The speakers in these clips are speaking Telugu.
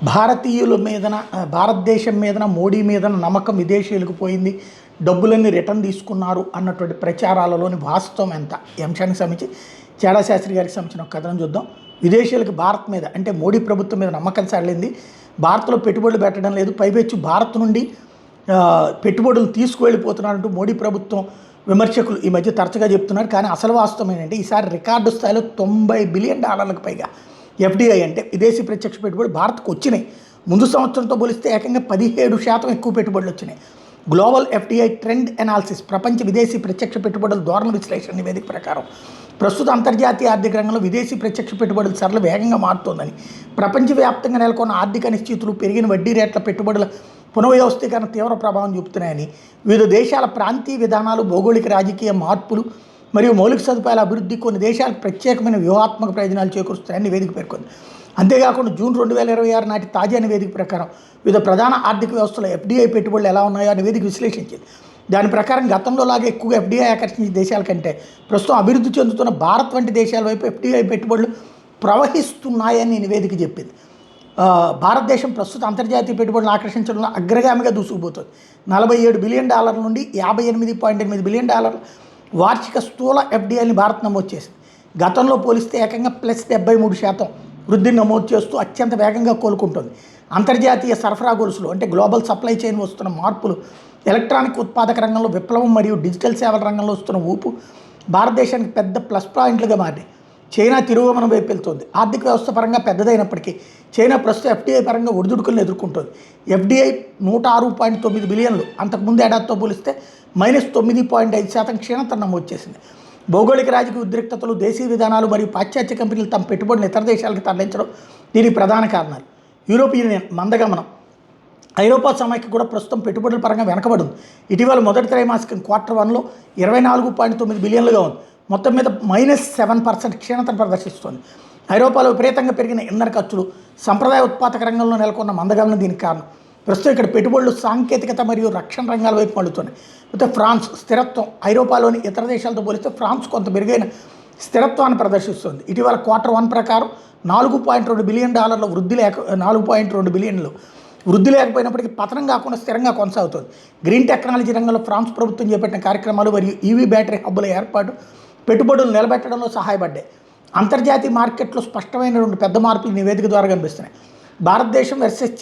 భారతీయుల మీదన భారతదేశం మీదన మోడీ మీదన నమ్మకం విదేశీయులకు పోయింది, డబ్బులన్నీ రిటర్న్ తీసుకున్నారు అన్నటువంటి ప్రచారాలలోని వాస్తవం ఎంత? ఈ అంశానికి సంబంధించి చాడా శాస్త్రి గారికి సంబంధించిన ఒక కథనం చూద్దాం. విదేశీయులకు భారత్ మీద అంటే మోడీ ప్రభుత్వం మీద నమ్మకం సడలింది, భారత్లో పెట్టుబడులు పెట్టడం లేదు, పైపెచ్చు భారత్ నుండి పెట్టుబడులు తీసుకువెళ్ళిపోతున్నారంటూ మోడీ ప్రభుత్వం విమర్శకులు ఈ మధ్య తరచుగా చెప్తున్నారు. కానీ అసలు వాస్తవం ఏంటంటే ఈసారి రికార్డు స్థాయిలో $90 బిలియన్ పైగా ఎఫ్డిఐ అంటే విదేశీ ప్రత్యక్ష పెట్టుబడి భారత్కు వచ్చినాయి. ముందు సంవత్సరంతో పోలిస్తే ఏకంగా 17% ఎక్కువ పెట్టుబడులు వచ్చినాయి. గ్లోబల్ ఎఫ్డిఐ ట్రెండ్ అనాలిసిస్ ప్రపంచ విదేశీ ప్రత్యక్ష పెట్టుబడుల ధోరణి విశ్లేషణ నివేదిక ప్రకారం ప్రస్తుత అంతర్జాతీయ ఆర్థిక రంగంలో విదేశీ ప్రత్యక్ష పెట్టుబడుల సరళ వేగంగా మారుతోందని, ప్రపంచవ్యాప్తంగా నెలకొన్న ఆర్థిక అనిశ్చితులు, పెరిగిన వడ్డీ రేట్ల పెట్టుబడుల పునర్వ్యవస్థీకరణ తీవ్ర ప్రభావం చూపుతున్నాయని, వివిధ దేశాల ప్రాంతీయ విధానాలు, భౌగోళిక రాజకీయ మార్పులు మరియు మౌలిక సదుపాయాల అభివృద్ధి కొన్ని దేశాలకు ప్రత్యేకమైన వ్యూహాత్మక ప్రయోజనాలు చేకూరుస్తాయని నివేదిక పేర్కొంది. అంతేకాకుండా జూన్ 2026 నాటి తాజా నివేదిక ప్రకారం వివిధ ప్రధాన ఆర్థిక వ్యవస్థలో ఎఫ్డిఐ పెట్టుబడులు ఎలా ఉన్నాయో ఆ నివేదిక విశ్లేషించింది. దాని ప్రకారం గతంలో లాగే ఎక్కువగా ఎఫ్డిఐ ఆకర్షించే దేశాల కంటే ప్రస్తుతం అభివృద్ధి చెందుతున్న భారత్ వంటి దేశాల వైపు ఎఫ్డిఐ పెట్టుబడులు ప్రవహిస్తున్నాయని నివేదిక చెప్పింది. భారతదేశం ప్రస్తుత అంతర్జాతీయ పెట్టుబడులను ఆకర్షించడంలో అగ్రగామిగా దూసుకుపోతుంది. $47 బిలియన్ నుండి $58.8 బిలియన్ వార్షిక స్థూల ఎఫ్డిఐని భారత్ నమోదు చేసింది. గతంలో పోలిస్తే ఏకంగా +73% వృద్ధిని నమోదు చేస్తూ అత్యంత వేగంగా కోలుకుంటుంది. అంతర్జాతీయ సరఫరా గొలుసులు అంటే గ్లోబల్ సప్లై చైన్ వస్తున్న మార్పులు, ఎలక్ట్రానిక్ ఉత్పాదక రంగంలో విప్లవం మరియు డిజిటల్ సేవల రంగంలో వస్తున్న ఊపు భారతదేశానికి పెద్ద ప్లస్ పాయింట్లుగా మారాయి. చైనా తిరోగమనం వైపు వెళ్తుంది. ఆర్థిక వ్యవస్థ పరంగా పెద్దదైనప్పటికీ చైనా ప్రస్తుతం ఎఫ్డిఐ పరంగా ఒడిదుడుకులను ఎదుర్కొంటుంది. ఎఫ్డిఐ 106.9 బిలియన్లు అంతకుముందు ఏడాదితో పోలిస్తే -9.5% క్షీణతను నమోదు చేసింది. భౌగోళిక రాజకీయ ఉద్రిక్తతలు, దేశీయ విధానాలు మరియు పాశ్చాత్య కంపెనీలు తమ పెట్టుబడులను ఇతర దేశాలకు తరలించడం దీనికి ప్రధాన కారణాలు. యూరోపియన్ యూనియన్ మందగమనం, ఐరోపా సమైక్య కూడా ప్రస్తుతం పెట్టుబడుల పరంగా వెనకబడింది. ఇటీవల మొదటి త్రైమాసికం Q1లో 24.9 బిలియన్లుగా ఉంది. మొత్తం మీద -7% క్షీణతను ప్రదర్శిస్తోంది. ఐరోపాలో విపరీతంగా పెరిగిన ఇంధన ఖర్చులు, సంప్రదాయ ఉత్పాదక రంగంలో నెలకొన్న మందగమనం దీనికి కారణం. ప్రస్తుతం ఇక్కడ పెట్టుబడులు సాంకేతికత మరియు రక్షణ రంగాల వైపు మళ్ళుతున్నాయి. అయితే ఫ్రాన్స్ స్థిరత్వం ఐరోపాలోని ఇతర దేశాలతో పోలిస్తే ఫ్రాన్స్ కొంత మెరుగైన స్థిరత్వాన్ని ప్రదర్శిస్తుంది. ఇటీవల Q1 ప్రకారం $4.2 బిలియన్ వృద్ధి 4.2 బిలియన్లు వృద్ధి లేకపోయినప్పటికీ పతనం కాకుండా స్థిరంగా కొనసాగుతుంది. గ్రీన్ టెక్నాలజీ రంగంలో ఫ్రాన్స్ ప్రభుత్వం చేపట్టిన కార్యక్రమాలు మరియు ఈవీ బ్యాటరీ హబ్బుల ఏర్పాటు పెట్టుబడులు నిలబెట్టడంలో సహాయపడ్డాయి. అంతర్జాతీయ మార్కెట్లో స్పష్టమైన 2 పెద్ద మార్పులు నివేదిక ద్వారా కనిపిస్తున్నాయి. భారతదేశం వర్సెస్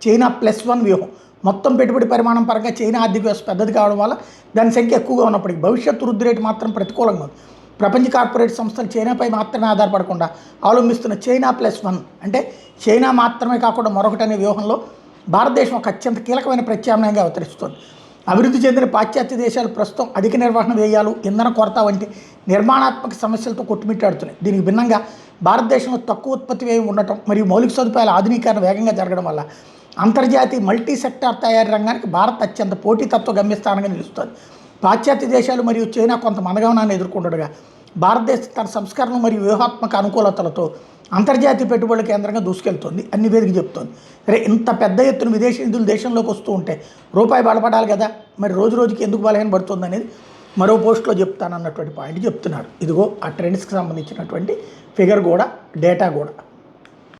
చైనా +1 వ్యూహం. మొత్తం పెట్టుబడి పరిమాణం పరంగా చైనా ఆర్థిక వ్యవస్థ పెద్దది కావడం వల్ల దాని సంఖ్య ఎక్కువగా ఉన్నప్పటికీ భవిష్యత్తు వృద్ధి రేటు మాత్రం ప్రతికూలంగా ఉంది. ప్రపంచ కార్పొరేట్ సంస్థలు చైనాపై మాత్రమే ఆధారపడకుండా అవలంబిస్తున్న చైనా +1 అంటే చైనా మాత్రమే కాకుండా మరొకటి అనే వ్యూహంలో భారతదేశం ఒక అత్యంత కీలకమైన ప్రత్యామ్నాయంగా అవతరిస్తుంది. అభివృద్ధి చెందిన పాశ్చాత్య దేశాలు ప్రస్తుతం అధిక నిర్వహణ వ్యయాలు, ఇంధన కొరత వంటి నిర్మాణాత్మక సమస్యలతో కొట్టుమిట్టాడుతున్నాయి. దీనికి భిన్నంగా భారతదేశంలో తక్కువ ఉత్పత్తి వ్యయం ఉండటం మరియు మౌలిక సదుపాయాల ఆధునీకరణ వేగంగా జరగడం వల్ల అంతర్జాతీయ మల్టీ సెక్టార్ తయారీ రంగానికి భారత్ అత్యంత పోటీతత్వ గమ్యస్థానంగా నిలుస్తుంది. పాశ్చాత్య దేశాలు మరియు చైనా కొంత మందగమనాన్ని ఎదుర్కొంటుండగా భారతదేశం తన సంస్కరణలు మరియు వ్యూహాత్మక అనుకూలతలతో అంతర్జాతీయ పెట్టుబడుల కేంద్రంగా దూసుకెళ్తుంది అని నివేదిక చెప్తోంది. సరే, ఇంత పెద్ద ఎత్తున విదేశీ నిధులు దేశంలోకి వస్తూ ఉంటే రూపాయి బలపడాలి కదా, మరి రోజు రోజుకి ఎందుకు బలహీన పడుతుంది అనేది మరో పోస్ట్లో చెప్తానన్నటువంటి పాయింట్ చెప్తున్నారు. ఇదిగో ఆ ట్రెండ్స్కి సంబంధించినటువంటి ఫిగర్ కూడా, డేటా కూడా.